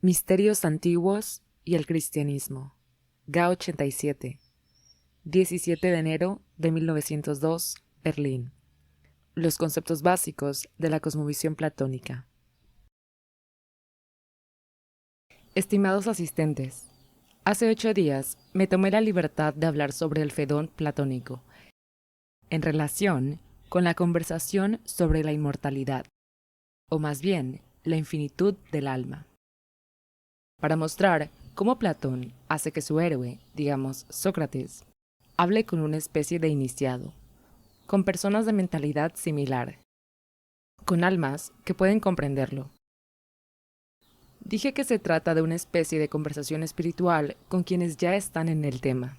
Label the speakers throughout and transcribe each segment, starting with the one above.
Speaker 1: Misterios antiguos y el cristianismo. GA 87. 17 de enero de 1902, Berlín. Los conceptos básicos de la cosmovisión platónica. Estimados asistentes, hace 8 días me tomé la libertad de hablar sobre el Fedón platónico, en relación con la conversación sobre la inmortalidad, o más bien, la infinitud del alma, para mostrar cómo Platón hace que su héroe, digamos Sócrates, hable con una especie de iniciado, con personas de mentalidad similar, con almas que pueden comprenderlo. Dije que se trata de una especie de conversación espiritual con quienes ya están en el tema.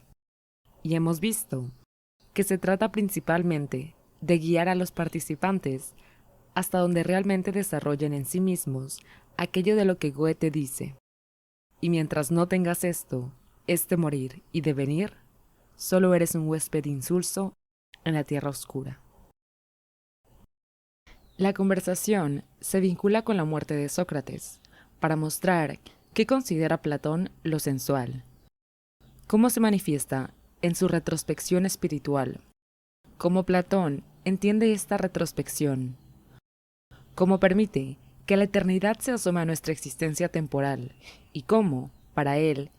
Speaker 1: Y hemos visto que se trata principalmente de guiar a los participantes hasta donde realmente desarrollen en sí mismos aquello de lo que Goethe dice. Y mientras no tengas esto, este morir y devenir, solo eres un huésped insulso en la tierra oscura. La conversación se vincula con la muerte de Sócrates, para mostrar qué considera Platón lo sensual, cómo se manifiesta en su retrospección espiritual, cómo Platón entiende esta retrospección, cómo permite que la eternidad se asome a nuestra existencia temporal y cómo, para él,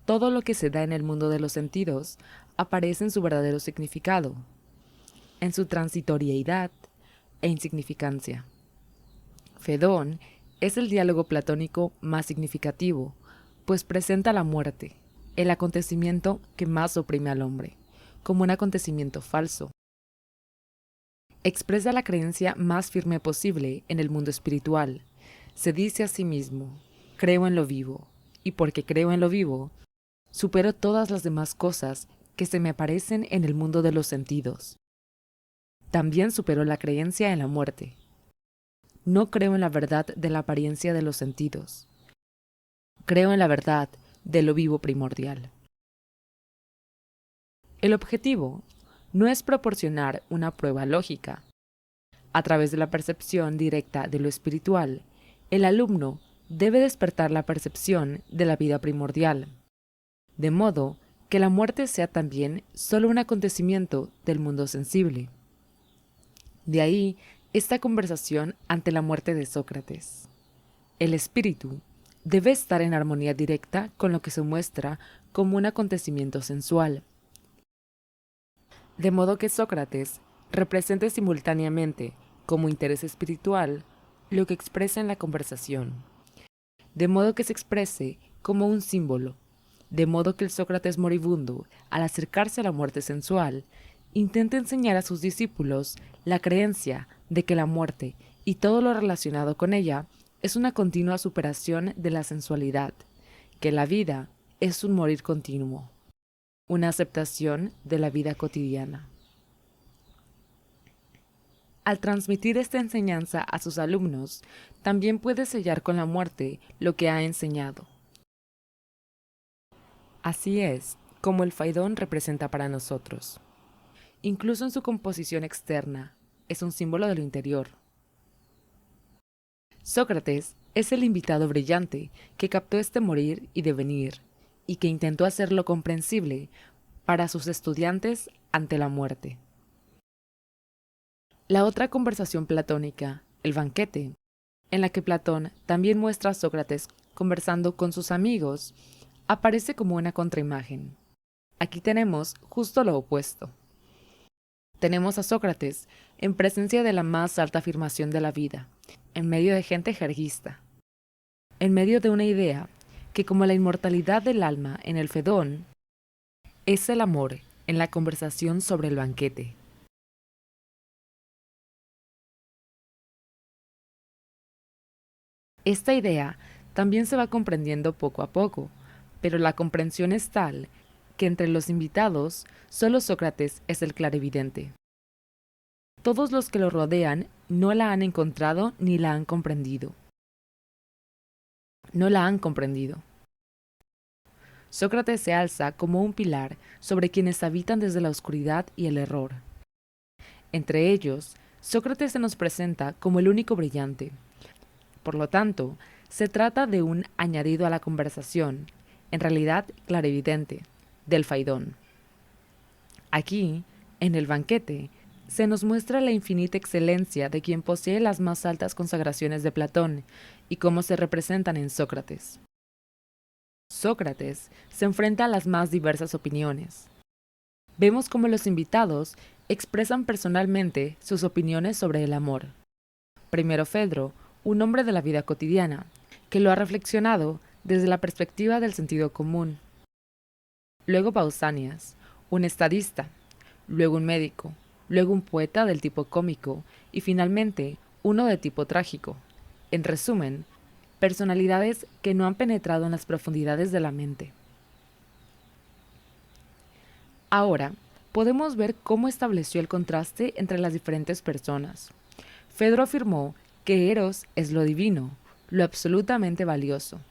Speaker 1: todo lo que se da en el mundo de los sentidos aparece en su verdadero significado, en su transitoriedad e insignificancia. Fedón es el diálogo platónico más significativo, pues presenta la muerte, el acontecimiento que más oprime al hombre, como un acontecimiento falso. Expresa la creencia más firme posible en el mundo espiritual. Se dice a sí mismo, creo en lo vivo, y porque creo en lo vivo, supero todas las demás cosas que se me aparecen en el mundo de los sentidos. También supero la creencia en la muerte. No creo en la verdad de la apariencia de los sentidos. Creo en la verdad de lo vivo primordial. El objetivo no es proporcionar una prueba lógica. A través de la percepción directa de lo espiritual, el alumno debe despertar la percepción de la vida primordial, de modo que la muerte sea también solo un acontecimiento del mundo sensible. De ahí esta conversación ante la muerte de Sócrates. El espíritu debe estar en armonía directa con lo que se muestra como un acontecimiento sensual, de modo que Sócrates represente simultáneamente como interés espiritual lo que expresa en la conversación, de modo que se exprese como un símbolo, de modo que el Sócrates moribundo, al acercarse a la muerte sensual, intenta enseñar a sus discípulos la creencia de que la muerte y todo lo relacionado con ella es una continua superación de la sensualidad, que la vida es un morir continuo, una aceptación de la vida cotidiana. Al transmitir esta enseñanza a sus alumnos, también puede sellar con la muerte lo que ha enseñado. Así es como el Faidón representa para nosotros. Incluso en su composición externa, es un símbolo de lo interior. Sócrates es el invitado brillante que captó este morir y devenir, y que intentó hacerlo comprensible para sus estudiantes ante la muerte. La otra conversación platónica, el banquete, en la que Platón también muestra a Sócrates conversando con sus amigos, aparece como una contraimagen. Aquí tenemos justo lo opuesto. Tenemos a Sócrates en presencia de la más alta afirmación de la vida, en medio de gente jerguista, en medio de una idea que, como la inmortalidad del alma en el Fedón, es el amor en la conversación sobre el banquete. Esta idea también se va comprendiendo poco a poco, pero la comprensión es tal que entre los invitados solo Sócrates es el clarividente. Todos los que lo rodean no la han encontrado ni la han comprendido. No la han comprendido. Sócrates se alza como un pilar sobre quienes habitan desde la oscuridad y el error. Entre ellos, Sócrates se nos presenta como el único brillante. Por lo tanto, Se trata de un añadido a la conversación, en realidad clarividente, del Faidón. Aquí, en el banquete, se nos muestra la infinita excelencia de quien posee las más altas consagraciones de Platón y cómo se representan en Sócrates. Sócrates se enfrenta a las más diversas opiniones. Vemos cómo los invitados expresan personalmente sus opiniones sobre el amor. Primero Fedro, un hombre de la vida cotidiana, que lo ha reflexionado desde la perspectiva del sentido común. Luego Pausanias, un estadista, luego un médico, luego un poeta del tipo cómico y finalmente uno de tipo trágico. En resumen, personalidades que no han penetrado en las profundidades de la mente. Ahora, podemos ver cómo estableció el contraste entre las diferentes personas. Fedro afirmó que Eros es lo divino, lo absolutamente valioso.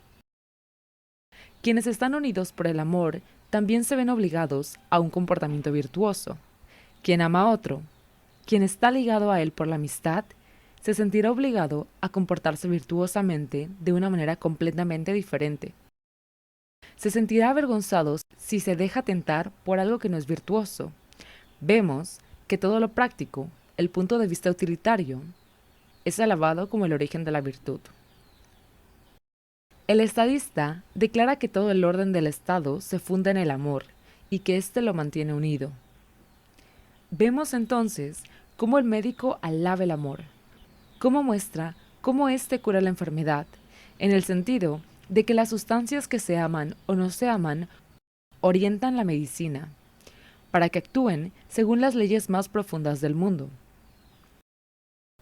Speaker 1: Quienes están unidos por el amor también se ven obligados a un comportamiento virtuoso. Quien ama a otro, quien está ligado a él por la amistad, se sentirá obligado a comportarse virtuosamente de una manera completamente diferente. Se sentirá avergonzado si se deja tentar por algo que no es virtuoso. Vemos que todo lo práctico, el punto de vista utilitario, es alabado como el origen de la virtud. El estadista declara que todo el orden del Estado se funda en el amor y que éste lo mantiene unido. Vemos entonces cómo el médico alaba el amor, cómo muestra cómo éste cura la enfermedad, en el sentido de que las sustancias que se aman o no se aman orientan la medicina, para que actúen según las leyes más profundas del mundo.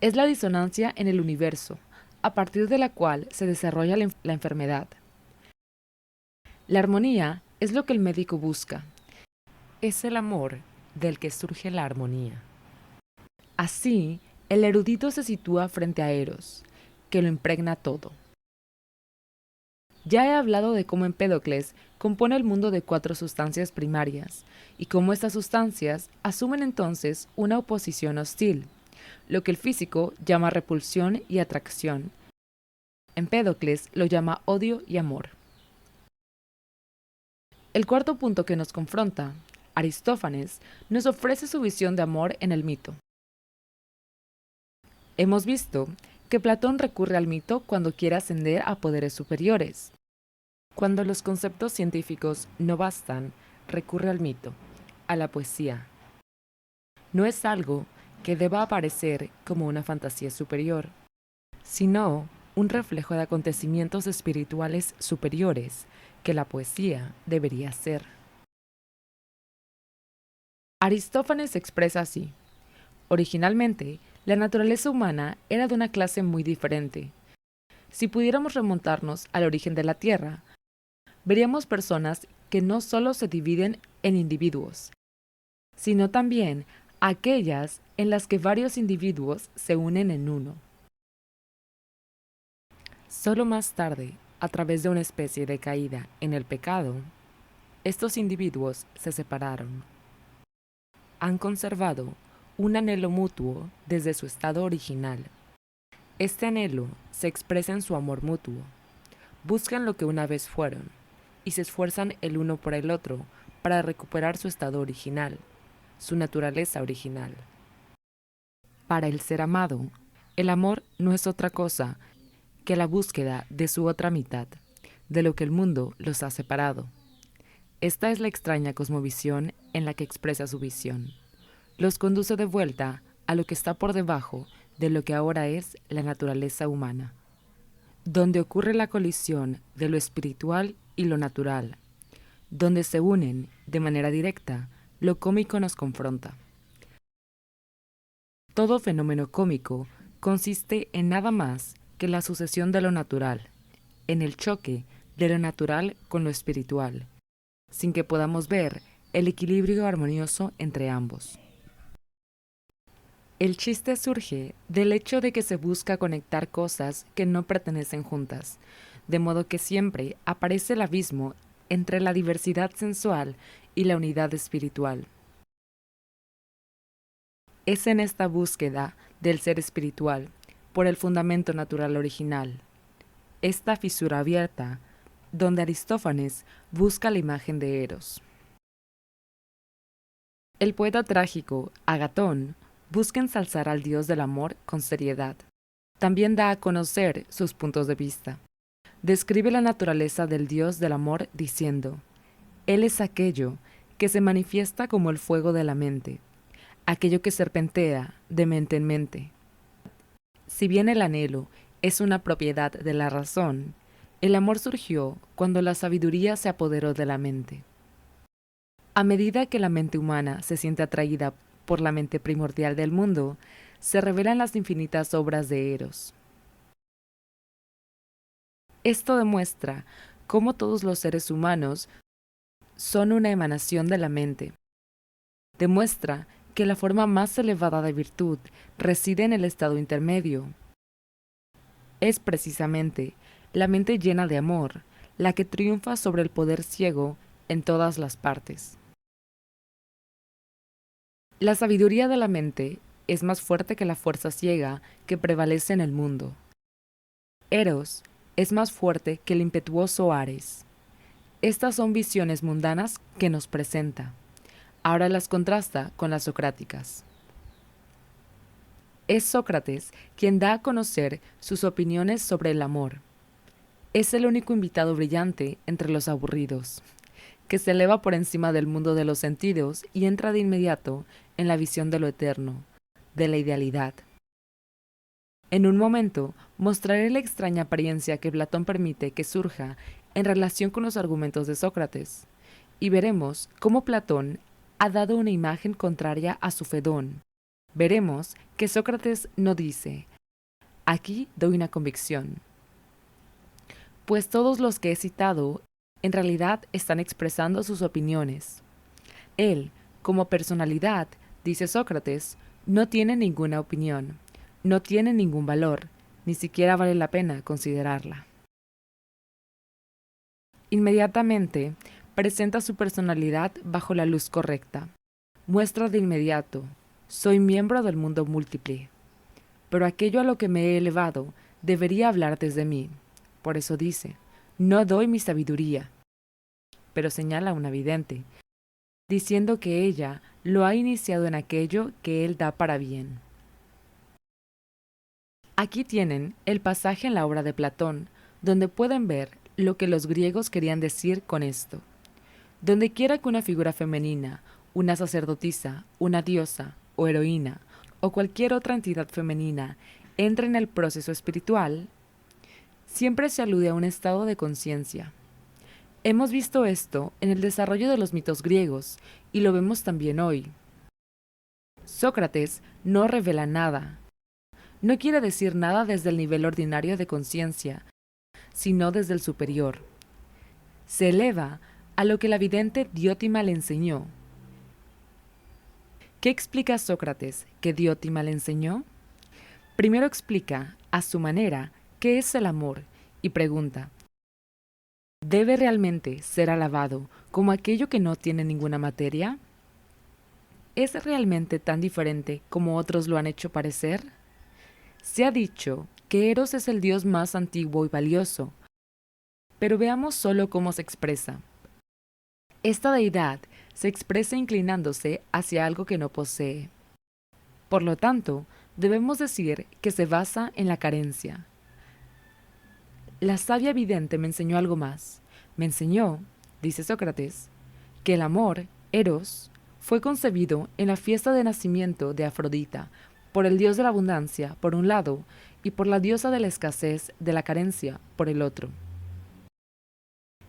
Speaker 1: Es la disonancia en el universo, a partir de la cual se desarrolla la enfermedad. La armonía es lo que el médico busca. Es el amor del que surge la armonía. Así, el erudito se sitúa frente a Eros, que lo impregna todo. Ya he hablado de cómo Empédocles compone el mundo de 4 sustancias primarias, y cómo estas sustancias asumen entonces una oposición hostil, lo que el físico llama repulsión y atracción. Empédocles lo llama odio y amor. El cuarto punto que nos confronta, Aristófanes, nos ofrece su visión de amor en el mito. Hemos visto que Platón recurre al mito cuando quiere ascender a poderes superiores. Cuando los conceptos científicos no bastan, recurre al mito, a la poesía. No es algo que deba aparecer como una fantasía superior, sino un reflejo de acontecimientos espirituales superiores que la poesía debería ser. Aristófanes expresa así: originalmente, la naturaleza humana era de una clase muy diferente. Si pudiéramos remontarnos al origen de la Tierra, veríamos personas que no solo se dividen en individuos, sino también aquellas en las que varios individuos se unen en uno. Solo más tarde, a través de una especie de caída en el pecado, estos individuos se separaron. Han conservado un anhelo mutuo desde su estado original. Este anhelo se expresa en su amor mutuo. Buscan lo que una vez fueron y se esfuerzan el uno por el otro para recuperar su estado original, su naturaleza original. Para el ser amado, el amor no es otra cosa que la búsqueda de su otra mitad, de lo que el mundo los ha separado. Esta es la extraña cosmovisión en la que expresa su visión. Los conduce de vuelta a lo que está por debajo de lo que ahora es la naturaleza humana, donde ocurre la colisión de lo espiritual y lo natural, donde se unen de manera directa, lo cómico nos confronta. Todo fenómeno cómico consiste en nada más que la sucesión de lo natural, en el choque de lo natural con lo espiritual, sin que podamos ver el equilibrio armonioso entre ambos. El chiste surge del hecho de que se busca conectar cosas que no pertenecen juntas, de modo que siempre aparece el abismo entre la diversidad sensual y la unidad espiritual. Es en esta búsqueda del ser espiritual, por el fundamento natural original, esta fisura abierta, donde Aristófanes busca la imagen de Eros. El poeta trágico, Agatón, busca ensalzar al dios del amor con seriedad. También da a conocer sus puntos de vista. Describe la naturaleza del dios del amor diciendo: Él es aquello que se manifiesta como el fuego de la mente, aquello que serpentea de mente en mente. Si bien el anhelo es una propiedad de la razón, el amor surgió cuando la sabiduría se apoderó de la mente. A medida que la mente humana se siente atraída por la mente primordial del mundo, se revelan las infinitas obras de Eros. Esto demuestra cómo todos los seres humanos son una emanación de la mente. Demuestra que la forma más elevada de virtud reside en el estado intermedio. Es precisamente la mente llena de amor la que triunfa sobre el poder ciego en todas las partes. La sabiduría de la mente es más fuerte que la fuerza ciega que prevalece en el mundo. Eros es más fuerte que el impetuoso Ares. Estas son visiones mundanas que nos presenta. Ahora las contrasta con las socráticas. Es Sócrates quien da a conocer sus opiniones sobre el amor. Es el único invitado brillante entre los aburridos, que se eleva por encima del mundo de los sentidos y entra de inmediato en la visión de lo eterno, de la idealidad. En un momento mostraré la extraña apariencia que Platón permite que surja en relación con los argumentos de Sócrates, y veremos cómo Platón ha dado una imagen contraria a su Fedón. Veremos que Sócrates no dice: aquí doy una convicción, pues todos los que he citado en realidad están expresando sus opiniones. Él, como personalidad, dice Sócrates, no tiene ninguna opinión, no tiene ningún valor, ni siquiera vale la pena considerarla. Inmediatamente, presenta su personalidad bajo la luz correcta. Muestra de inmediato: soy miembro del mundo múltiple, pero aquello a lo que me he elevado debería hablar desde mí. Por eso dice: no doy mi sabiduría, pero señala a una vidente, diciendo que ella lo ha iniciado en aquello que él da para bien. Aquí tienen el pasaje en la obra de Platón, donde pueden ver lo que los griegos querían decir con esto. Donde quiera que una figura femenina, una sacerdotisa, una diosa o heroína, o cualquier otra entidad femenina entre en el proceso espiritual, siempre se alude a un estado de conciencia. Hemos visto esto en el desarrollo de los mitos griegos y lo vemos también hoy. Sócrates no revela nada. No quiere decir nada desde el nivel ordinario de conciencia, sino desde el superior. Se eleva a lo que la vidente Diótima le enseñó. ¿Qué explica Sócrates que Diótima le enseñó? Primero explica, a su manera, qué es el amor y pregunta: ¿debe realmente ser alabado como aquello que no tiene ninguna materia? ¿Es realmente tan diferente como otros lo han hecho parecer? Se ha dicho que Eros es el dios más antiguo y valioso, pero veamos solo cómo se expresa. Esta deidad se expresa inclinándose hacia algo que no posee. Por lo tanto, debemos decir que se basa en la carencia. La sabia vidente me enseñó algo más. Me enseñó, dice Sócrates, que el amor, Eros, fue concebido en la fiesta de nacimiento de Afrodita, por el dios de la abundancia, por un lado, y por la diosa de la escasez, de la carencia, por el otro.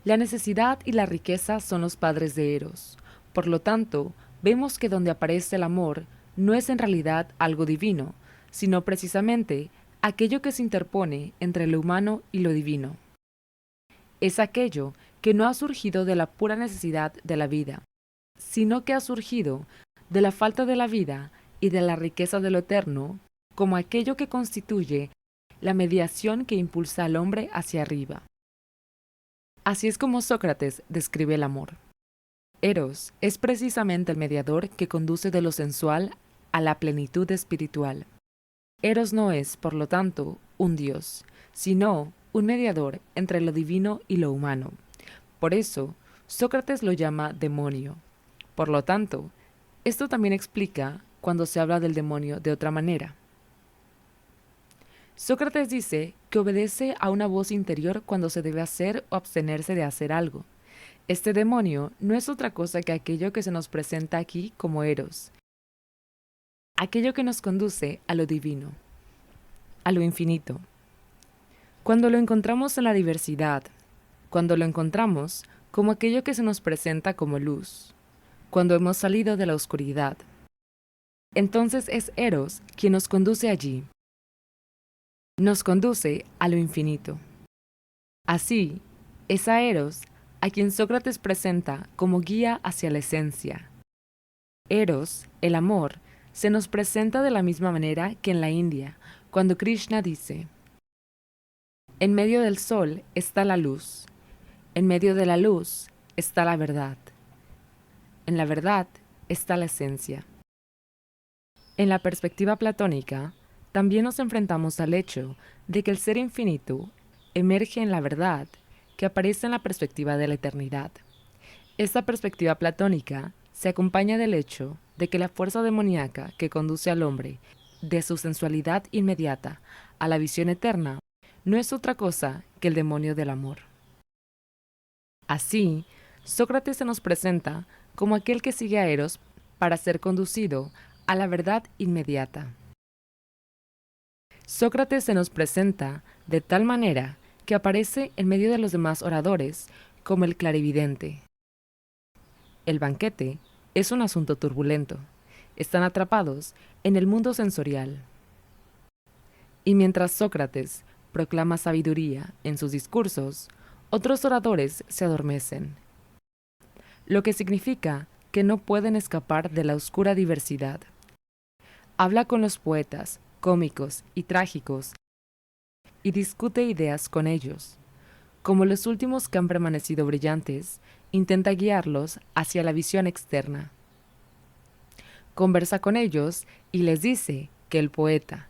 Speaker 1: La necesidad y la riqueza son los padres de Eros. Por lo tanto, vemos que donde aparece el amor no es en realidad algo divino, sino precisamente aquello que se interpone entre lo humano y lo divino. Es aquello que no ha surgido de la pura necesidad de la vida, sino que ha surgido de la falta de la vida y de la riqueza de lo eterno, como aquello que constituye la mediación que impulsa al hombre hacia arriba. Así es como Sócrates describe el amor. Eros es precisamente el mediador que conduce de lo sensual a la plenitud espiritual. Eros no es, por lo tanto, un dios, sino un mediador entre lo divino y lo humano. Por eso, Sócrates lo llama demonio. Por lo tanto, esto también explica cuando se habla del demonio de otra manera. Sócrates dice que obedece a una voz interior cuando se debe hacer o abstenerse de hacer algo. Este demonio no es otra cosa que aquello que se nos presenta aquí como Eros, aquello que nos conduce a lo divino, a lo infinito. Cuando lo encontramos en la diversidad, cuando lo encontramos como aquello que se nos presenta como luz, cuando hemos salido de la oscuridad, entonces es Eros quien nos conduce allí, nos conduce a lo infinito. Así, es a Eros a quien Sócrates presenta como guía hacia la esencia. Eros, el amor, se nos presenta de la misma manera que en la India, cuando Krishna dice: en medio del sol está la luz, en medio de la luz está la verdad, en la verdad está la esencia. En la perspectiva platónica, también nos enfrentamos al hecho de que el ser infinito emerge en la verdad que aparece en la perspectiva de la eternidad. Esta perspectiva platónica se acompaña del hecho de que la fuerza demoníaca que conduce al hombre de su sensualidad inmediata a la visión eterna no es otra cosa que el demonio del amor. Así, Sócrates se nos presenta como aquel que sigue a Eros para ser conducido a la verdad inmediata. Sócrates se nos presenta de tal manera que aparece en medio de los demás oradores como el clarividente. El banquete es un asunto turbulento. Están atrapados en el mundo sensorial. Y mientras Sócrates proclama sabiduría en sus discursos, otros oradores se adormecen, lo que significa que no pueden escapar de la oscura diversidad. Habla con los poetas, cómicos y trágicos y discute ideas con ellos. Como los últimos que han permanecido brillantes, intenta guiarlos hacia la visión externa. Conversa con ellos y les dice que el poeta,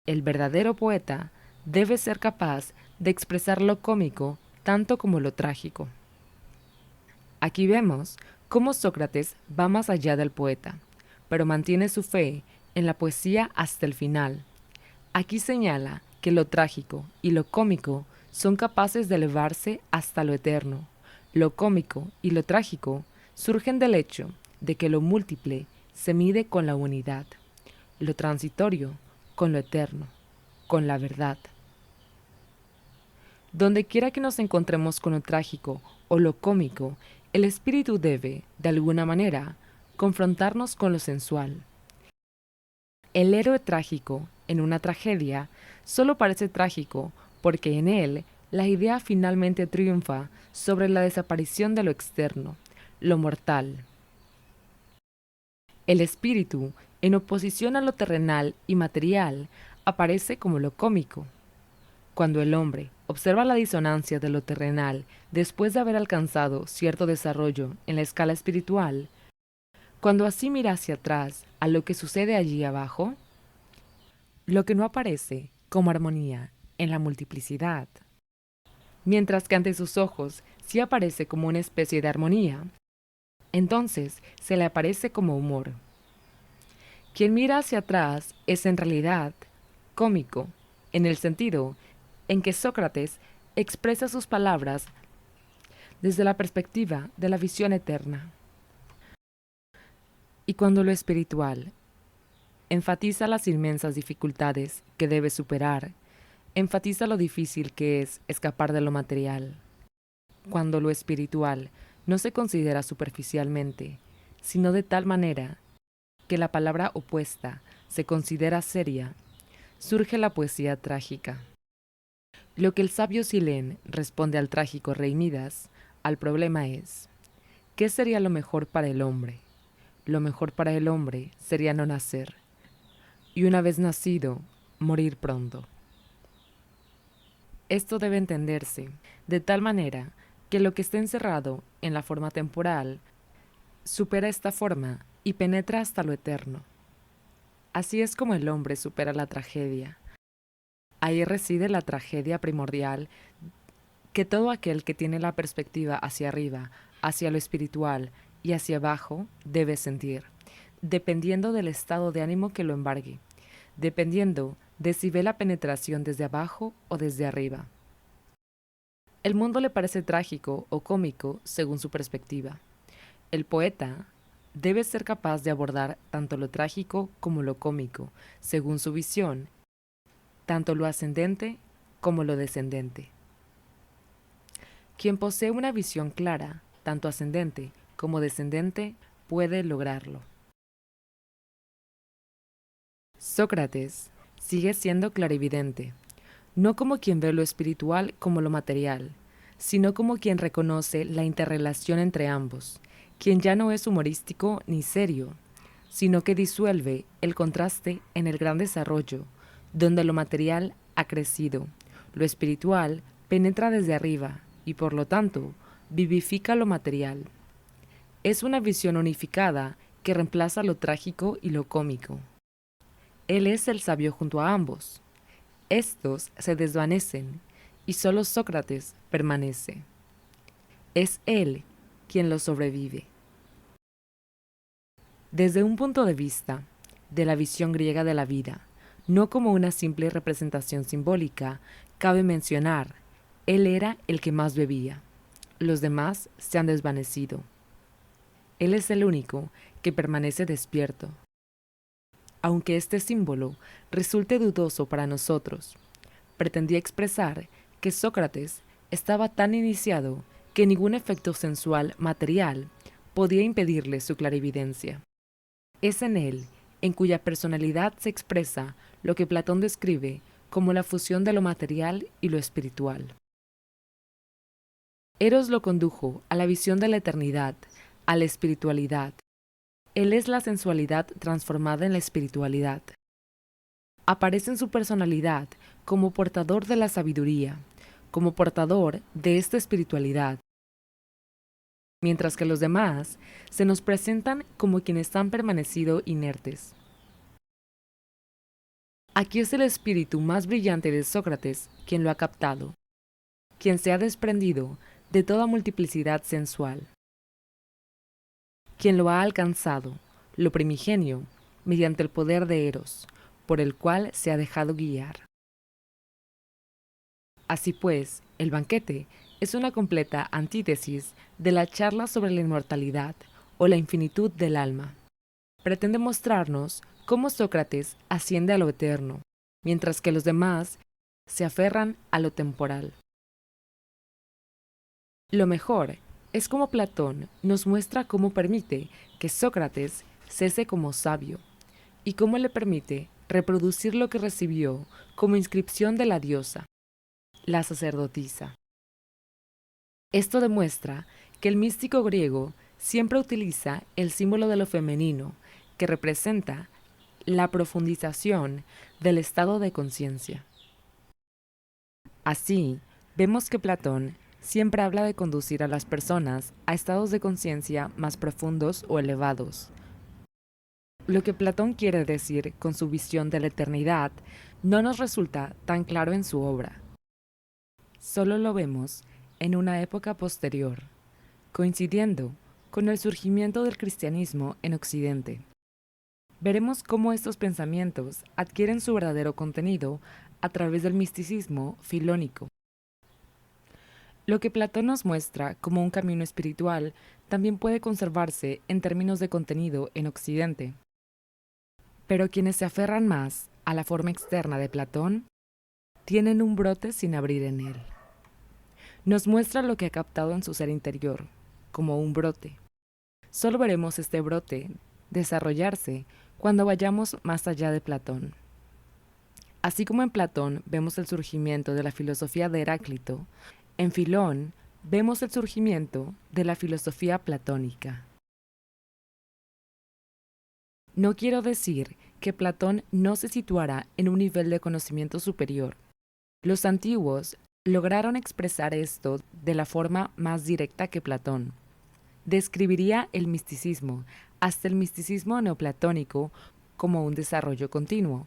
Speaker 1: el verdadero poeta, debe ser capaz de expresar lo cómico tanto como lo trágico. Aquí vemos cómo Sócrates va más allá del poeta, pero mantiene su fe en la poesía hasta el final. Aquí señala que lo trágico y lo cómico son capaces de elevarse hasta lo eterno. Lo cómico y lo trágico surgen del hecho de que lo múltiple se mide con la unidad, lo transitorio con lo eterno, con la verdad. Donde quiera que nos encontremos con lo trágico o lo cómico, el espíritu debe, de alguna manera, confrontarnos con lo sensual. El héroe trágico, en una tragedia, solo parece trágico porque en él la idea finalmente triunfa sobre la desaparición de lo externo, lo mortal. El espíritu, en oposición a lo terrenal y material, aparece como lo cómico. Cuando el hombre observa la disonancia de lo terrenal después de haber alcanzado cierto desarrollo en la escala espiritual, cuando así mira hacia atrás a lo que sucede allí abajo, lo que no aparece como armonía en la multiplicidad, mientras que ante sus ojos sí aparece como una especie de armonía, entonces se le aparece como humor. Quien mira hacia atrás es en realidad cómico, en el sentido en que Sócrates expresa sus palabras desde la perspectiva de la visión eterna. Y cuando lo espiritual enfatiza las inmensas dificultades que debe superar, enfatiza lo difícil que es escapar de lo material. Cuando lo espiritual no se considera superficialmente, sino de tal manera que la palabra opuesta se considera seria, surge la poesía trágica. Lo que el sabio Silén responde al trágico rey Midas, al problema es: ¿qué sería lo mejor para el hombre? Lo mejor para el hombre sería no nacer, y una vez nacido, morir pronto. Esto debe entenderse de tal manera que lo que está encerrado en la forma temporal supera esta forma y penetra hasta lo eterno. Así es como el hombre supera la tragedia. Ahí reside la tragedia primordial que todo aquel que tiene la perspectiva hacia arriba, hacia lo espiritual y hacia abajo debe sentir, dependiendo del estado de ánimo que lo embargue, dependiendo de si ve la penetración desde abajo o desde arriba. El mundo le parece trágico o cómico según su perspectiva. El poeta debe ser capaz de abordar tanto lo trágico como lo cómico, según su visión, tanto lo ascendente como lo descendente. Quien posee una visión clara, tanto ascendente como descendente, puede lograrlo. Sócrates sigue siendo clarividente, no como quien ve lo espiritual como lo material, sino como quien reconoce la interrelación entre ambos, quien ya no es humorístico ni serio, sino que disuelve el contraste en el gran desarrollo, donde lo material ha crecido, lo espiritual penetra desde arriba y por lo tanto vivifica lo material. Es una visión unificada que reemplaza lo trágico y lo cómico. Él es el sabio junto a ambos. Estos se desvanecen y solo Sócrates permanece. Es él quien lo sobrevive. Desde un punto de vista de la visión griega de la vida, no como una simple representación simbólica, cabe mencionar, él era el que más bebía. Los demás se han desvanecido. Él es el único que permanece despierto. Aunque este símbolo resulte dudoso para nosotros, pretendía expresar que Sócrates estaba tan iniciado que ningún efecto sensual material podía impedirle su clarividencia. Es en él en cuya personalidad se expresa lo que Platón describe como la fusión de lo material y lo espiritual. Eros lo condujo a la visión de la eternidad, a la espiritualidad. Él es la sensualidad transformada en la espiritualidad. Aparece en su personalidad como portador de la sabiduría, como portador de esta espiritualidad, mientras que los demás se nos presentan como quienes han permanecido inertes. Aquí es el espíritu más brillante de Sócrates quien lo ha captado, quien se ha desprendido de toda multiplicidad sensual, quien lo ha alcanzado, lo primigenio, mediante el poder de Eros, por el cual se ha dejado guiar. Así pues, el banquete es una completa antítesis de la charla sobre la inmortalidad o la infinitud del alma. Pretende mostrarnos cómo Sócrates asciende a lo eterno, mientras que los demás se aferran a lo temporal. Lo mejor es como Platón nos muestra cómo permite que Sócrates cese como sabio y cómo le permite reproducir lo que recibió como inscripción de la diosa, la sacerdotisa. Esto demuestra que el místico griego siempre utiliza el símbolo de lo femenino, que representa la profundización del estado de conciencia. Así, vemos que Platón siempre habla de conducir a las personas a estados de conciencia más profundos o elevados. Lo que Platón quiere decir con su visión de la eternidad no nos resulta tan claro en su obra. Solo lo vemos en una época posterior, coincidiendo con el surgimiento del cristianismo en Occidente. Veremos cómo estos pensamientos adquieren su verdadero contenido a través del misticismo filónico. Lo que Platón nos muestra como un camino espiritual también puede conservarse en términos de contenido en Occidente. Pero quienes se aferran más a la forma externa de Platón tienen un brote sin abrir en él. Nos muestra lo que ha captado en su ser interior, como un brote. Solo veremos este brote desarrollarse cuando vayamos más allá de Platón. Así como en Platón vemos el surgimiento de la filosofía de Heráclito, en Filón vemos el surgimiento de la filosofía platónica. No quiero decir que Platón no se situara en un nivel de conocimiento superior. Los antiguos lograron expresar esto de la forma más directa que Platón. Describiría el misticismo, hasta el misticismo neoplatónico, como un desarrollo continuo.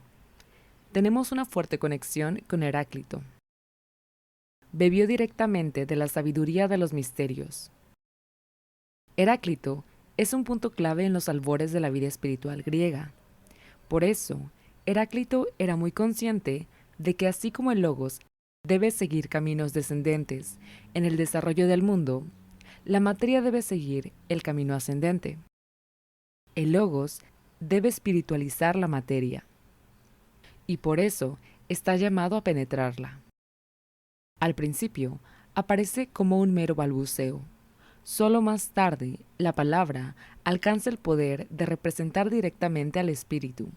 Speaker 1: tenemos una fuerte conexión con Heráclito. Bebió directamente de la sabiduría de los misterios. Heráclito es un punto clave en los albores de la vida espiritual griega. Por eso, Heráclito era muy consciente de que así como el Logos debe seguir caminos descendentes en el desarrollo del mundo, la materia debe seguir el camino ascendente. El Logos debe espiritualizar la materia, y por eso está llamado a penetrarla. Al principio, aparece como un mero balbuceo. Solo más tarde, la palabra alcanza el poder de representar directamente al espíritu.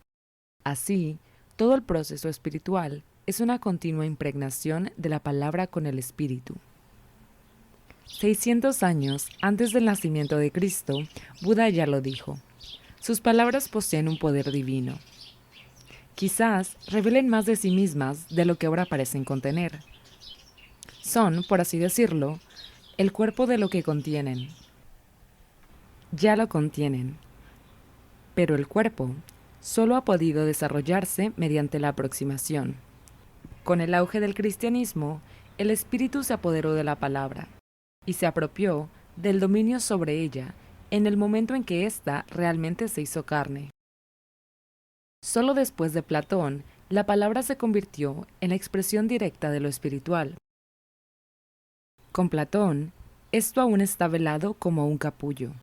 Speaker 1: Así, todo el proceso espiritual es una continua impregnación de la palabra con el espíritu. 600 años antes del nacimiento de Cristo, Buda ya lo dijo. Sus palabras poseen un poder divino. Quizás revelen más de sí mismas de lo que ahora parecen contener. Son, por así decirlo, el cuerpo de lo que contienen. Ya lo contienen. Pero el cuerpo solo ha podido desarrollarse mediante la aproximación. Con el auge del cristianismo, el espíritu se apoderó de la palabra y se apropió del dominio sobre ella en el momento en que ésta realmente se hizo carne. Solo después de Platón, la palabra se convirtió en la expresión directa de lo espiritual. Con Platón, esto aún está velado como un capullo.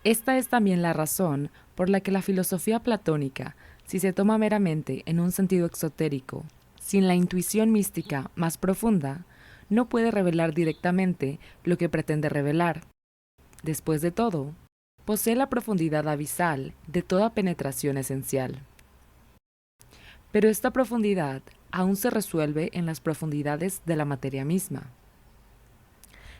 Speaker 1: Esta es también la razón por la que la filosofía platónica, si se toma meramente en un sentido exotérico, sin la intuición mística más profunda, no puede revelar directamente lo que pretende revelar. Después de todo, posee la profundidad abisal de toda penetración esencial. Pero esta profundidad aún se resuelve en las profundidades de la materia misma.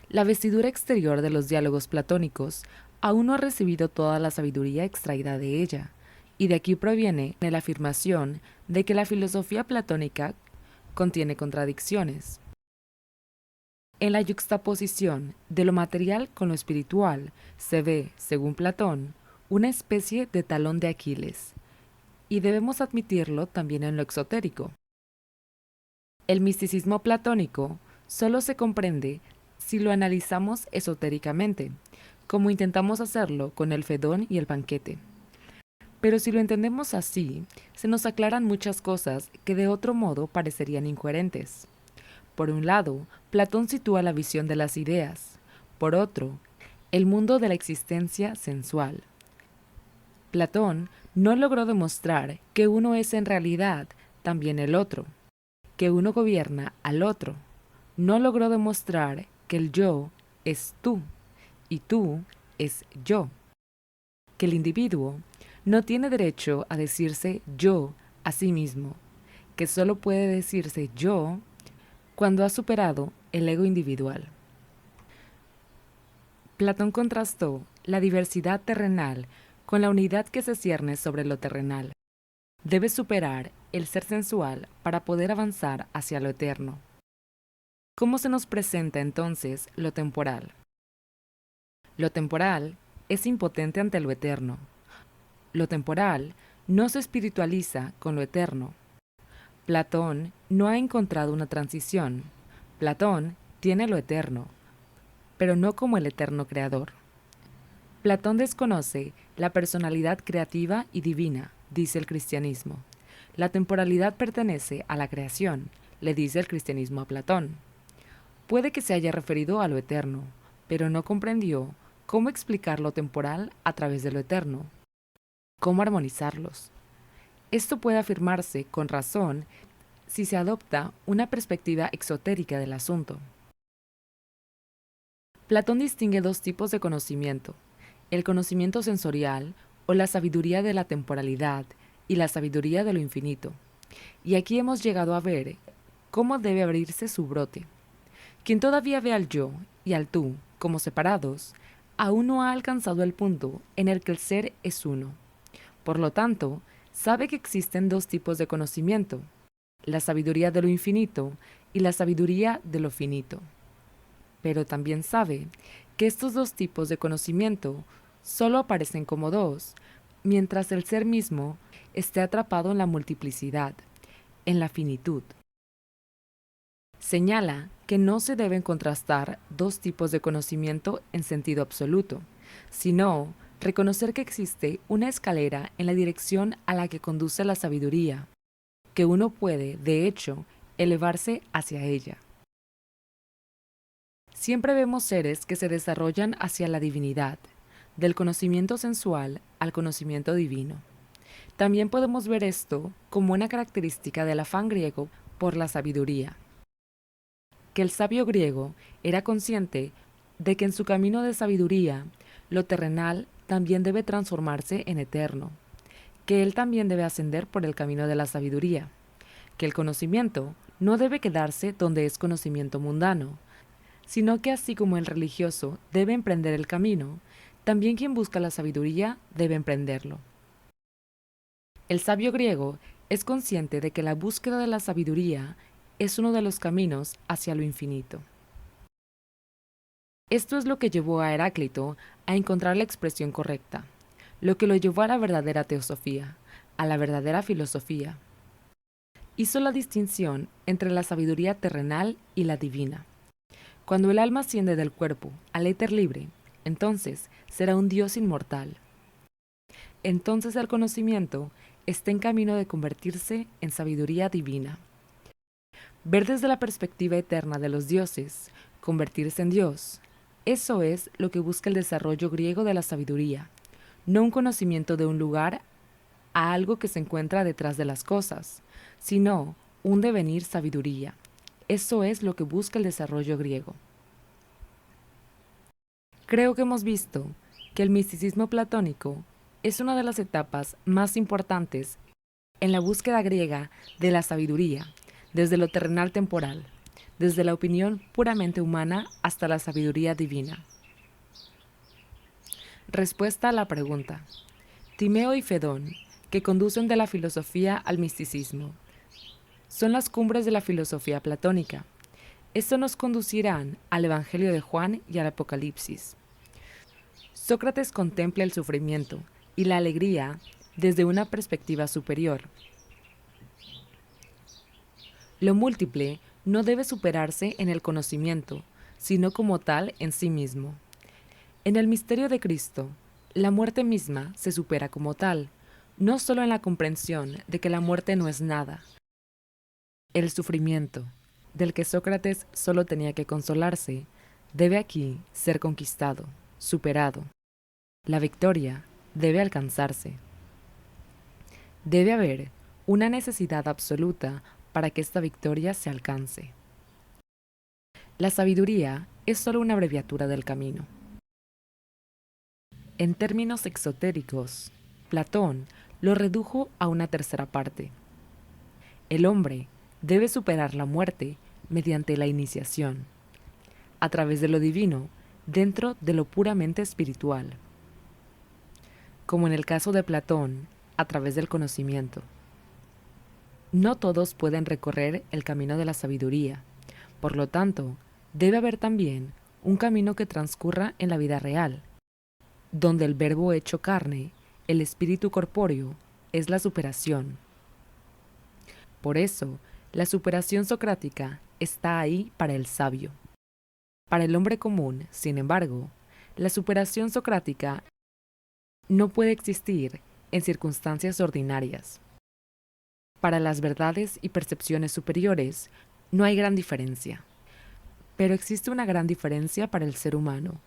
Speaker 1: La vestidura exterior de los diálogos platónicos aún no ha recibido toda la sabiduría extraída de ella, y de aquí proviene la afirmación de que la filosofía platónica contiene contradicciones. En la yuxtaposición de lo material con lo espiritual se ve, según Platón, una especie de talón de Aquiles, y debemos admitirlo también en lo exotérico. El misticismo platónico solo se comprende si lo analizamos esotéricamente, como intentamos hacerlo con el Fedón y el banquete. Pero si lo entendemos así, se nos aclaran muchas cosas que de otro modo parecerían incoherentes. Por un lado, Platón sitúa la visión de las ideas. Por otro, el mundo de la existencia sensual. Platón no logró demostrar que uno es en realidad también el otro, que uno gobierna al otro. No logró demostrar que el yo es tú y tú es yo, que el individuo no tiene derecho a decirse yo a sí mismo, que solo puede decirse yo cuando ha superado el ego individual. Platón contrastó la diversidad terrenal con la unidad que se cierne sobre lo terrenal. Debe superar el ser sensual para poder avanzar hacia lo eterno. ¿Cómo se nos presenta entonces lo temporal? Lo temporal es impotente ante lo eterno. Lo temporal no se espiritualiza con lo eterno. Platón no ha encontrado una transición. Platón tiene lo eterno, pero no como el eterno creador. Platón desconoce la personalidad creativa y divina, dice el cristianismo. La temporalidad pertenece a la creación, le dice el cristianismo a Platón. Puede que se haya referido a lo eterno, pero no comprendió cómo explicar lo temporal a través de lo eterno, cómo armonizarlos. Esto puede afirmarse con razón si se adopta una perspectiva exotérica del asunto. Platón distingue dos tipos de conocimiento: el conocimiento sensorial o la sabiduría de la temporalidad y la sabiduría de lo infinito. Y aquí hemos llegado a ver cómo debe abrirse su brote. Quien todavía ve al yo y al tú como separados, aún no ha alcanzado el punto en el que el ser es uno. Por lo tanto, sabe que existen dos tipos de conocimiento: la sabiduría de lo infinito y la sabiduría de lo finito. Pero también sabe que estos dos tipos de conocimiento solo aparecen como dos, mientras el ser mismo esté atrapado en la multiplicidad, en la finitud. Señala que no se deben contrastar dos tipos de conocimiento en sentido absoluto, sino reconocer que existe una escalera en la dirección a la que conduce la sabiduría, que uno puede, de hecho, elevarse hacia ella. Siempre vemos seres que se desarrollan hacia la divinidad, del conocimiento sensual al conocimiento divino. También podemos ver esto como una característica del afán griego por la sabiduría, que el sabio griego era consciente de que en su camino de sabiduría, lo terrenal también debe transformarse en eterno, que él también debe ascender por el camino de la sabiduría, que el conocimiento no debe quedarse donde es conocimiento mundano, sino que así como el religioso debe emprender el camino, también quien busca la sabiduría debe emprenderlo. El sabio griego es consciente de que la búsqueda de la sabiduría es uno de los caminos hacia lo infinito. Esto es lo que llevó a Heráclito a encontrar la expresión correcta, lo que lo llevó a la verdadera teosofía, a la verdadera filosofía. Hizo la distinción entre la sabiduría terrenal y la divina. Cuando el alma asciende del cuerpo al éter libre, entonces será un Dios inmortal. Entonces el conocimiento está en camino de convertirse en sabiduría divina. Ver desde la perspectiva eterna de los dioses, convertirse en Dios, eso es lo que busca el desarrollo griego de la sabiduría, no un conocimiento de un lugar a algo que se encuentra detrás de las cosas, sino un devenir sabiduría. Eso es lo que busca el desarrollo griego. Creo que hemos visto que el misticismo platónico es una de las etapas más importantes en la búsqueda griega de la sabiduría, desde lo terrenal temporal, desde la opinión puramente humana hasta la sabiduría divina. Respuesta a la pregunta. Timeo y Fedón, que conducen de la filosofía al misticismo, son las cumbres de la filosofía platónica. Esto nos conducirán al Evangelio de Juan y al Apocalipsis. Sócrates contempla el sufrimiento y la alegría desde una perspectiva superior. Lo múltiple no debe superarse en el conocimiento, sino como tal en sí mismo. En el misterio de Cristo, la muerte misma se supera como tal, no solo en la comprensión de que la muerte no es nada. El sufrimiento, del que Sócrates solo tenía que consolarse, debe aquí ser conquistado, superado. La victoria debe alcanzarse. Debe haber una necesidad absoluta para que esta victoria se alcance. La sabiduría es solo una abreviatura del camino. En términos exotéricos, Platón lo redujo a una tercera parte. El hombre debe superar la muerte mediante la iniciación, a través de lo divino, dentro de lo puramente espiritual. Como en el caso de Platón, a través del conocimiento. No todos pueden recorrer el camino de la sabiduría, por lo tanto, debe haber también un camino que transcurra en la vida real, donde el verbo hecho carne, el espíritu corpóreo, es la superación. Por eso, la superación socrática está ahí para el sabio. Para el hombre común, sin embargo, la superación socrática no puede existir en circunstancias ordinarias. Para las verdades y percepciones superiores no hay gran diferencia. Pero existe una gran diferencia para el ser humano.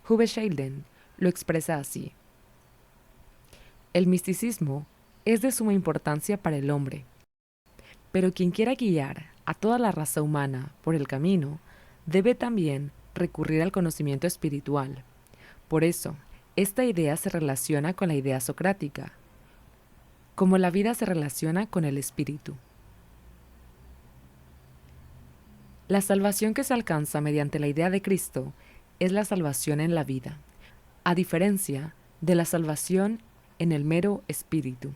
Speaker 1: Uwe Scheiden lo expresa así. El misticismo es de suma importancia para el hombre, pero quien quiera guiar a toda la raza humana por el camino debe también recurrir al conocimiento espiritual. Por eso, esta idea se relaciona con la idea socrática, como la vida se relaciona con el espíritu. La salvación que se alcanza mediante la idea de Cristo es la salvación en la vida, a diferencia de la salvación en el mero espíritu.